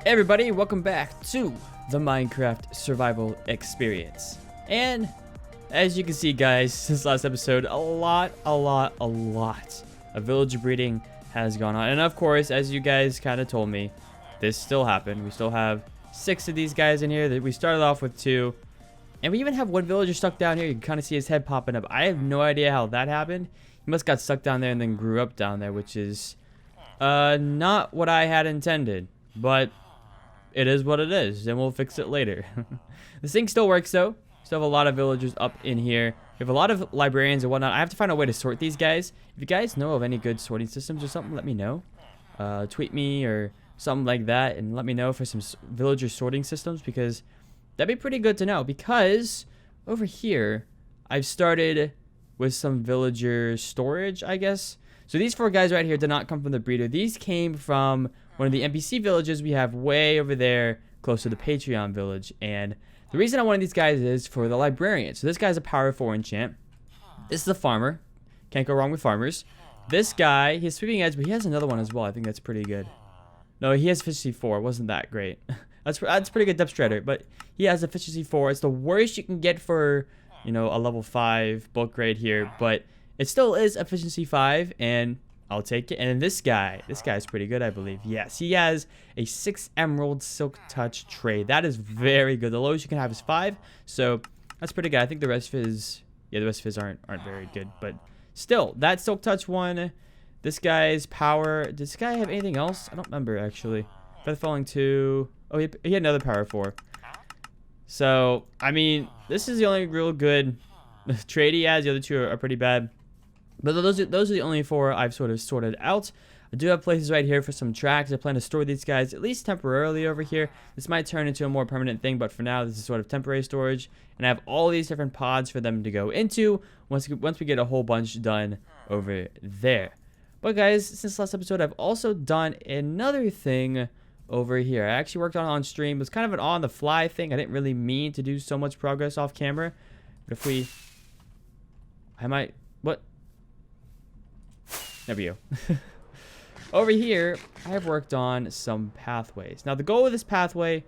Hey everybody, welcome back to the Minecraft survival experience. And as you can see, guys, since last episode, a lot of villager breeding has gone on. And of course, as you guys kind of told me, this still happened. We still have 6 of these guys in here. That we started off with 2. And we even have one villager stuck down here. You can kind of see his head popping up. I have no idea how that happened. He must got stuck down there and then grew up down there, which is not what I had intended. But it is what it is, and we'll fix it later. This thing still works, though. Still have a lot of villagers up in here. We have a lot of librarians and whatnot. I have to find a way to sort these guys. If you guys know of any good sorting systems or something, let me know. Tweet me or something like that, and let me know for some villager sorting systems, because that'd be pretty good to know. Because over here, I've started with some villager storage, I guess. So these 4 guys right here did not come from the breeder. These came from one of the NPC villages we have way over there close to the Patreon village. And the reason I wanted these guys is for the librarian. So this guy's a power 4 enchant. This is a farmer. Can't go wrong with farmers. This guy, he has sweeping edge, but he has another one as well. I think that's pretty good. No, he has efficiency 4. Wasn't that great? That's pretty good depth shredder, but he has efficiency 4. It's the worst you can get for, you know, a level 5 bulk grade here, but it still is efficiency 5, and I'll take it. And then this guy's pretty good, I believe. Yes, he has a 6 emerald silk touch trade. That is very good. The lowest you can have is 5, so that's pretty good. I think the rest of his, aren't very good, but still, that silk touch one. This guy's power. Does this guy have anything else? I don't remember actually. Feather falling 2. Oh, he had another power 4. So I mean, this is the only real good trade he has. The other 2 are pretty bad. But those are the only 4 I've sort of sorted out. I do have places right here for some tracks. I plan to store these guys at least temporarily over here. This might turn into a more permanent thing, but for now, this is sort of temporary storage. And I have all these different pods for them to go into once we get a whole bunch done over there. But guys, since last episode, I've also done another thing over here. I actually worked on stream. It was kind of an on-the-fly thing. I didn't really mean to do so much progress off camera. But if what? There we go. Over here, I have worked on some pathways. Now, the goal of this pathway,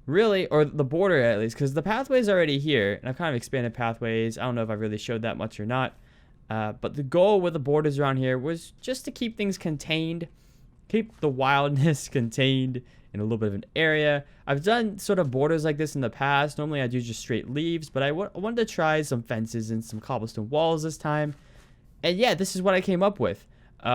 really, or the border at least, because the pathway is already here, and I've kind of expanded pathways. I don't know if I really showed that much or not. But the goal with the borders around here was just to keep things contained, keep the wildness contained in a little bit of an area. I've done sort of borders like this in the past. Normally, I do just straight leaves, but I wanted to try some fences and some cobblestone walls this time. And yeah, this is what I came up with.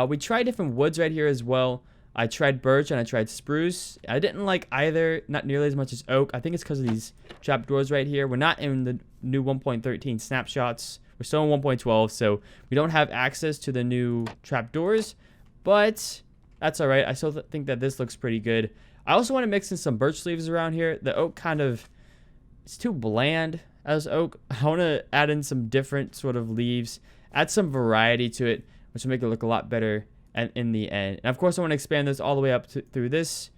We tried different woods right here as well. I tried birch and I tried spruce. I didn't like either, not nearly as much as oak. I think it's because of these trapdoors right here. We're not in the new 1.13 snapshots. We're still in 1.12, so we don't have access to the new trapdoors. But that's all right. I still think that this looks pretty good. I also want to mix in some birch leaves around here. The oak it's too bland as oak. I want to add in some different sort of leaves, add some variety to it, which will make it look a lot better in the end. And of course, I want to expand this all the way up through this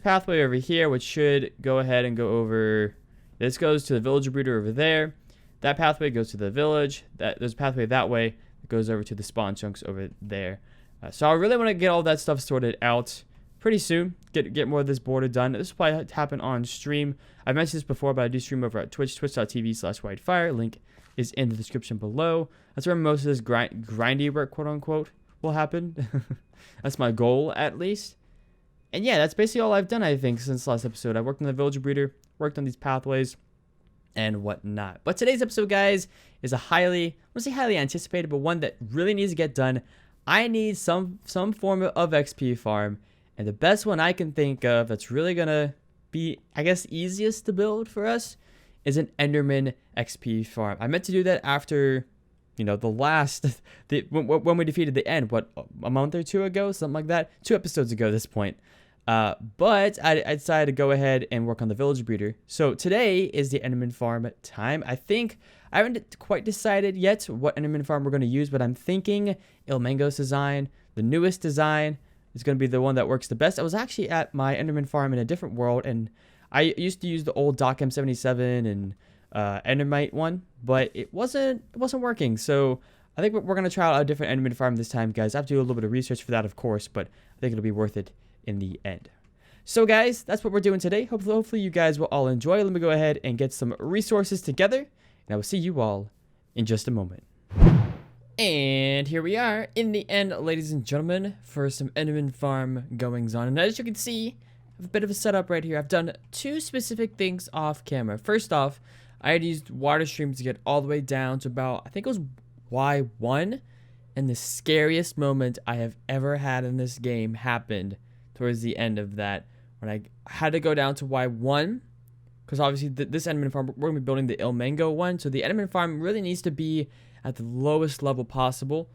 pathway over here, which should go ahead and go over. This goes to the villager breeder over there. That pathway goes to the village. There's a pathway that way that goes over to the spawn chunks over there. So I really want to get all that stuff sorted out pretty soon. Get more of this border done. This will probably happen on stream. I've mentioned this before, but I do stream over at Twitch, twitch.tv/WhiteFyr. Link is in the description below. That's where most of this grindy work, quote unquote, will happen. That's my goal, at least. And yeah, that's basically all I've done, I think, since last episode. I worked on the villager breeder, worked on these pathways, and whatnot. But today's episode, guys, is a I won't say highly anticipated, but one that really needs to get done. I need some form of XP farm, and the best one I can think of that's really gonna be, I guess, easiest to build for us is an Enderman XP farm. I meant to do that after, you know, when we defeated the end, what, a month or 2 ago, something like that, 2 episodes ago at this point. But I decided to go ahead and work on the village breeder. So today is the Enderman farm time. I haven't quite decided yet what Enderman farm we're going to use, but I'm thinking Il Mango's design, the newest design, is going to be the one that works the best. I was actually at my Enderman farm in a different world, and I used to use the old Doc M77 and endermite one, but it wasn't working. So I think we're going to try out a different Enderman farm this time, guys. I have to do a little bit of research for that, of course, but I think it'll be worth it in the end. So guys, that's what we're doing today. Hopefully you guys will all enjoy. Let me go ahead and get some resources together, and I will see you all in just a moment. And here we are in the end, ladies and gentlemen, for some Enderman farm goings on. And as you can see, I have a bit of a setup right here. I've done two specific things off camera. First off, I had used water streams to get all the way down to about, I think it was Y1. And the scariest moment I have ever had in this game happened towards the end of that, when I had to go down to Y1. Because obviously this Enderman farm, we're going to be building the Ilmango one. So the Enderman farm really needs to be at the lowest level possible.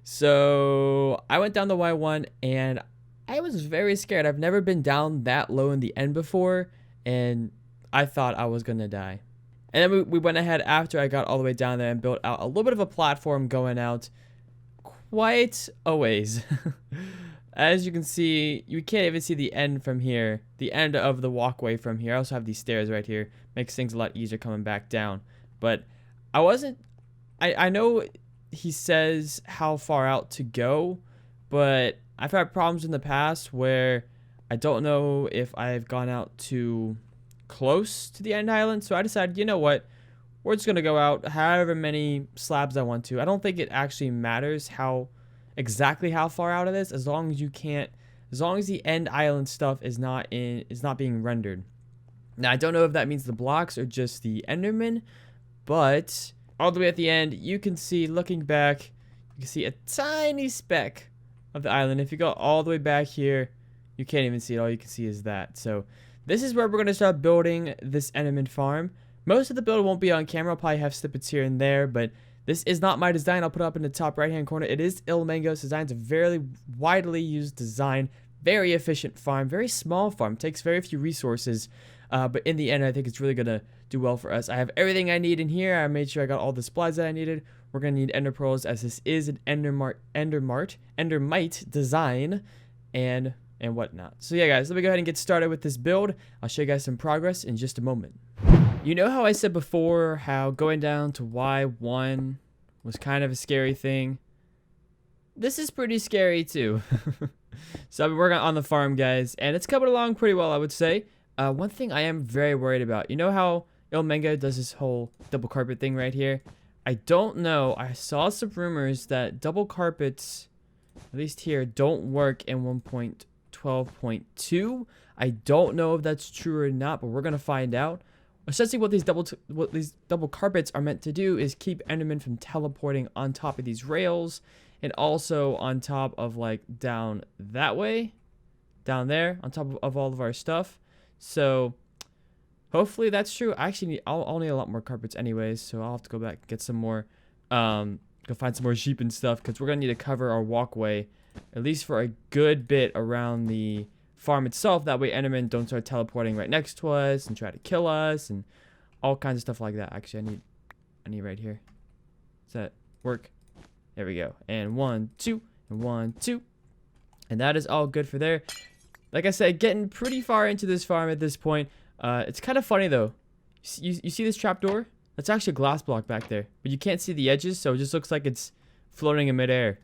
So I went down to Y1 and I was very scared. I've never been down that low in the end before, and I thought I was gonna die. And then we went ahead after I got all the way down there and built out a little bit of a platform going out quite a ways. As you can see, you can't even see the end from here, the end of the walkway from here. I also have these stairs right here. Makes things a lot easier coming back down. But I know he says how far out to go, but I've had problems in the past where I don't know if I've gone out too close to the end island. So I decided, you know what? We're just going to go out however many slabs I want to. I don't think it actually matters exactly how far out it is, as long as the end island stuff is not being rendered. Now I don't know if that means the blocks or just the Enderman, but all the way at the end, you can see, looking back, you can see a tiny speck of the island. If you go all the way back here, you can't even see it. All you can see is that. So this is where we're going to start building this Enderman farm. Most of the build won't be on camera. I'll probably have snippets here and there, but this is not my design. I'll put it up in the top right-hand corner. It is Ilmango's design. It's a very widely used design. Very efficient farm. Very small farm. Takes very few resources. But in the end, I think it's really going to do well for us. I have everything I need in here. I made sure I got all the supplies that I needed. We're going to need ender pearls, as this is an endermite design and whatnot. So yeah, guys, let me go ahead and get started with this build. I'll show you guys some progress in just a moment. You know how I said before how going down to Y1 was kind of a scary thing? This is pretty scary too. So I've been working on the farm, guys, and it's coming along pretty well, I would say. One thing I am very worried about, you know how Ilmango does this whole double carpet thing right here? I don't know. I saw some rumors that double carpets, at least here, don't work in 1.12.2. I don't know if that's true or not, but we're going to find out. Essentially, what these double carpets are meant to do is keep Endermen from teleporting on top of these rails, and also on top of, like, down that way, down there, on top of all of our stuff. So hopefully that's true. I'll need a lot more carpets anyways, so I'll have to go back and get some more, go find some more sheep and stuff, because we're gonna need to cover our walkway at least for a good bit around the farm itself. That way Endermen don't start teleporting right next to us and try to kill us and all kinds of stuff like that. Actually, I need right here. Does that work? There we go. And 1, 2, and 1, 2, and that is all good for there. Like I said, getting pretty far into this farm at this point. It's kind of funny though. You see this trapdoor? That's actually a glass block back there, but you can't see the edges, so it just looks like it's floating in midair.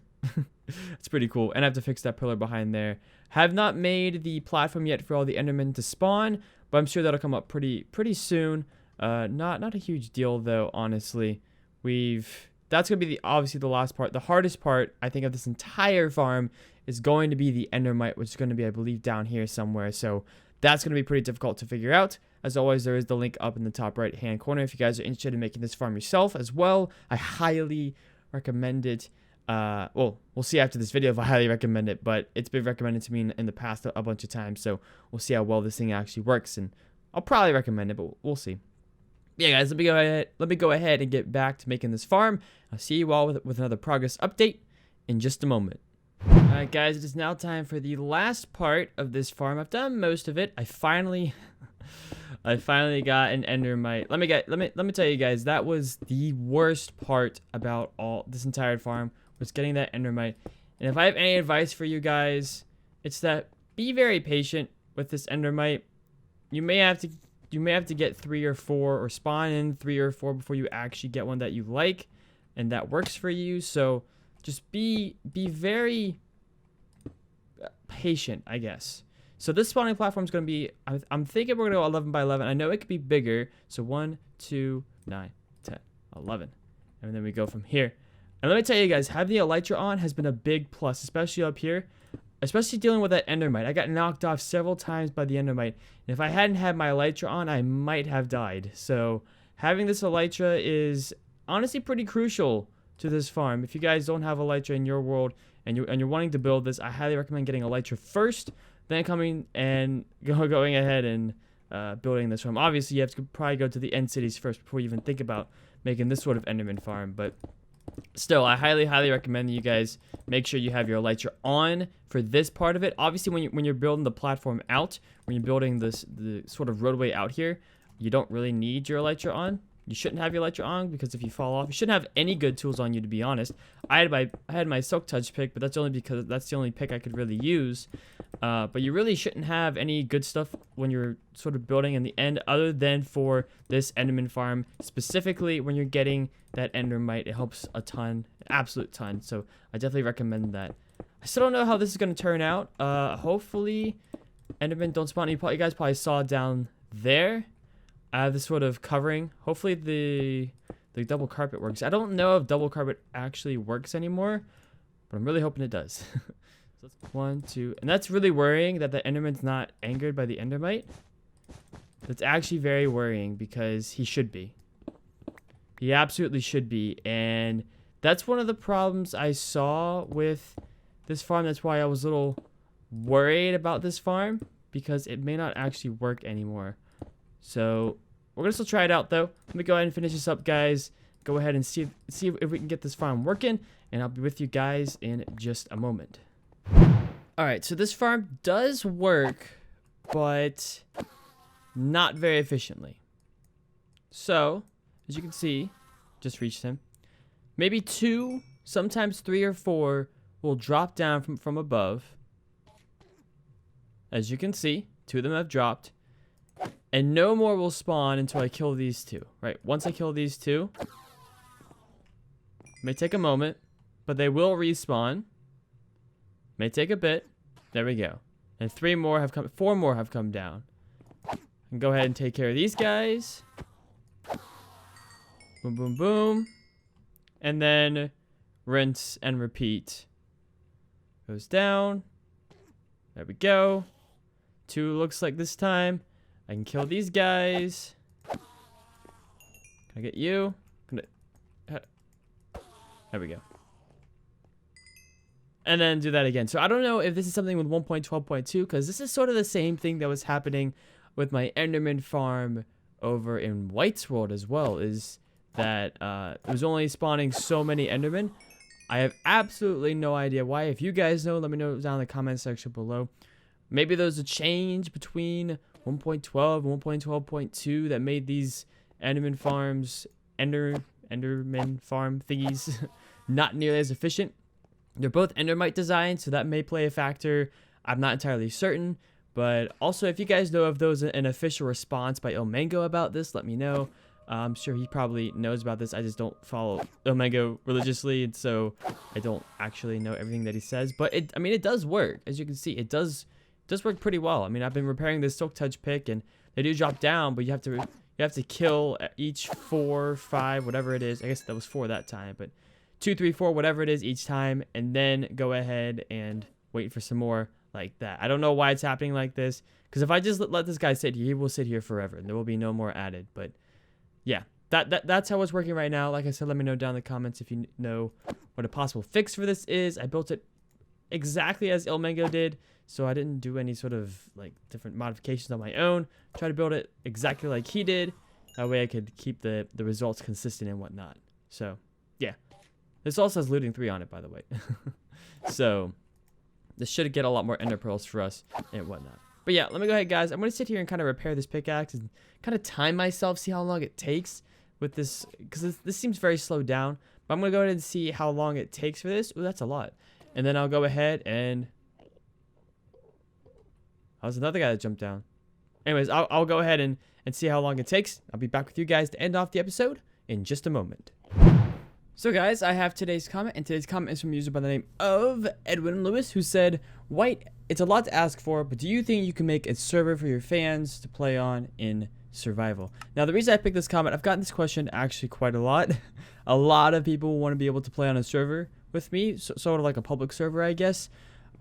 It's pretty cool. And I have to fix that pillar behind there. Have not made the platform yet for all the Endermen to spawn, but I'm sure that'll come up pretty soon. Not a huge deal though, honestly. That's gonna be obviously the last part. The hardest part, I think, of this entire farm is going to be the endermite, which is going to be, I believe, down here somewhere. So that's going to be pretty difficult to figure out. As always, there is the link up in the top right hand corner if you guys are interested in making this farm yourself as well. I highly recommend it. Well, we'll see after this video if I highly recommend it, but it's been recommended to me in the past a bunch of times, so we'll see how well this thing actually works, and I'll probably recommend it, but we'll see. Yeah, guys, let me go ahead and get back to making this farm. I'll see you all with another progress update in just a moment. Alright, guys, it is now time for the last part of this farm. I've done most of it. I finally got an endermite. Let me tell you guys, that was the worst part about all this entire farm, was getting that endermite. And if I have any advice for you guys, it's that be very patient with this endermite. You may have to get 3 or 4, or spawn in 3 or 4 before you actually get one that you like and that works for you. So just be very patient, I guess. So this spawning platform is going to be, I'm thinking we're going to go 11 by 11. I know it could be bigger. So 1, 2, 9, 10, 11. And then we go from here. And let me tell you guys, having the elytra on has been a big plus, especially up here. Especially dealing with that endermite. I got knocked off several times by the endermite. And if I hadn't had my elytra on, I might have died. So having this elytra is honestly pretty crucial to this farm. If you guys don't have elytra in your world and you're wanting to build this, I highly recommend getting elytra first, then coming and going ahead and building this farm. Obviously, you have to probably go to the end cities first before you even think about making this sort of enderman farm. But still, I highly recommend that you guys make sure you have your elytra on for this part of it. Obviously, when you're building the platform out, when you're building the sort of roadway out here, you don't really need your elytra on. You shouldn't have your elytra on because if you fall off, you shouldn't have any good tools on you, to be honest. I had my silk touch pick, but that's only because that's the only pick I could really use. But you really shouldn't have any good stuff when you're sort of building in the end, other than for this enderman farm. Specifically, when you're getting that endermite, it helps a ton, an absolute ton. So I definitely recommend that. I still don't know how this is going to turn out. Hopefully, endermen don't spawn. You guys probably saw down there. I have this sort of covering. Hopefully the double carpet works. I don't know if double carpet actually works anymore, but I'm really hoping it does. So that's 1, 2, and that's really worrying that the enderman's not angered by the endermite. That's actually very worrying because he should be. He absolutely should be, and that's one of the problems I saw with this farm. That's why I was a little worried about this farm, because it may not actually work anymore. So we're going to still try it out, though. Let me go ahead and finish this up, guys. Go ahead and see if we can get this farm working, and I'll be with you guys in just a moment. All right, so this farm does work, but not very efficiently. So, as you can see, just reached him. Maybe 2, sometimes 3 or 4 will drop down from above. As you can see, 2 of them have dropped. And no more will spawn until I kill these 2. Right, once I kill these 2, it may take a moment, but they will respawn. May take a bit. There we go. And 4 more have come down. And go ahead and take care of these guys. Boom, boom, boom. And then rinse and repeat. Goes down. There we go. 2 looks like this time. I can kill these guys. Can I get you? There we go. And then do that again. So I don't know if this is something with 1.12.2, because this is sort of the same thing that was happening with my enderman farm over in White's world as well, is that it was only spawning so many endermen. I have absolutely no idea why. If you guys know, let me know down in the comment section below. Maybe there's a change between 1.12 and 1.12.2 that made these enderman farms, enderman farm thingies not nearly as efficient. They're both endermite designs, so that may play a factor. I'm not entirely certain. But also, if you guys know of those an official response by Ilmango about this, let me know. I'm sure he probably knows about this. I just don't follow Ilmango religiously, and so I don't actually know everything that he says. But it does work. As you can see, it does work pretty well. I mean, I've been repairing this silk touch pick, and they do drop down, but you have to kill each 4, 5, whatever it is. I guess that was 4 that time, but 2, 3, 4, whatever it is each time, and then go ahead and wait for some more like that. I don't know why it's happening like this, because if I just let this guy sit here, he will sit here forever, and there will be no more added. But yeah, that's how it's working right now. Like I said, let me know down in the comments if you know what a possible fix for this is. I built it exactly as Ilmango did, so I didn't do any sort of like different modifications on my own. Try to build it exactly like he did. That way I could keep the results consistent and whatnot. So yeah, this also has looting 3 on it, by the way. So this should get a lot more ender pearls for us and whatnot. But yeah, let me go ahead, guys. I'm going to sit here and kind of repair this pickaxe and kind of time myself, see how long it takes with this, because this seems very slowed down. But I'm going to go ahead and see how long it takes for this. Ooh, that's a lot. And then I'll go ahead and... that was another guy that jumped down. Anyways, I'll go ahead and see how long it takes. I'll be back with you guys to end off the episode in just a moment. So guys, I have today's comment, and today's comment is from a user by the name of Edwin Lewis, who said, White, it's a lot to ask for, but do you think you can make a server for your fans to play on in survival? Now, the reason I picked this comment, I've gotten this question actually quite a lot. A lot of people want to be able to play on a server with me, sort of like a public server, I guess.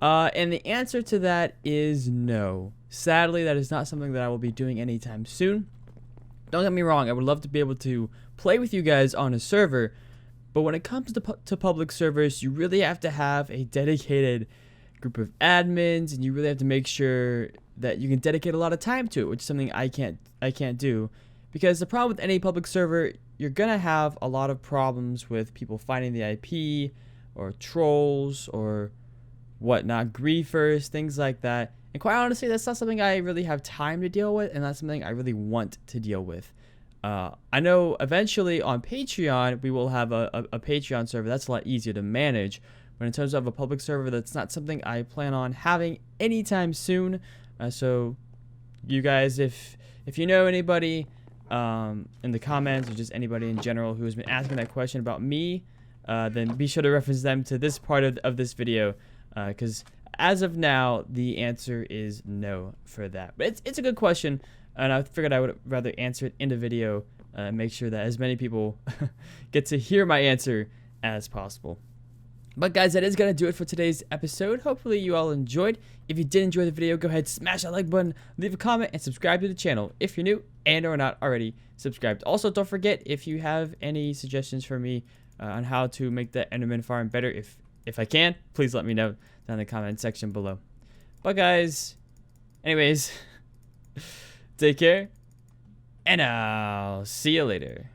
And the answer to that is no. Sadly, that is not something that I will be doing anytime soon. Don't get me wrong, I would love to be able to play with you guys on a server, but when it comes to public servers, you really have to have a dedicated group of admins, and you really have to make sure that you can dedicate a lot of time to it, which is something I can't do. Because the problem with any public server, you're gonna have a lot of problems with people finding the IP, or trolls, or whatnot, griefers, things like that. And quite honestly, that's not something I really have time to deal with, and that's something I really want to deal with. I know eventually on Patreon, we will have a Patreon server. That's a lot easier to manage. But in terms of a public server, that's not something I plan on having anytime soon. So you guys, if you know anybody in the comments, or just anybody in general who has been asking that question about me, then be sure to reference them to this part of this video. Because as of now, the answer is no for that. But it's a good question. And I figured I would rather answer it in the video and make sure that as many people get to hear my answer as possible. But guys, that is going to do it for today's episode. Hopefully you all enjoyed. If you did enjoy the video, go ahead, smash that like button, leave a comment, and subscribe to the channel if you're new and or not already subscribed. Also, don't forget, if you have any suggestions for me on how to make the Enderman farm better, if I can, please let me know down in the comment section below. But guys, anyways... Take care, and I'll see you later.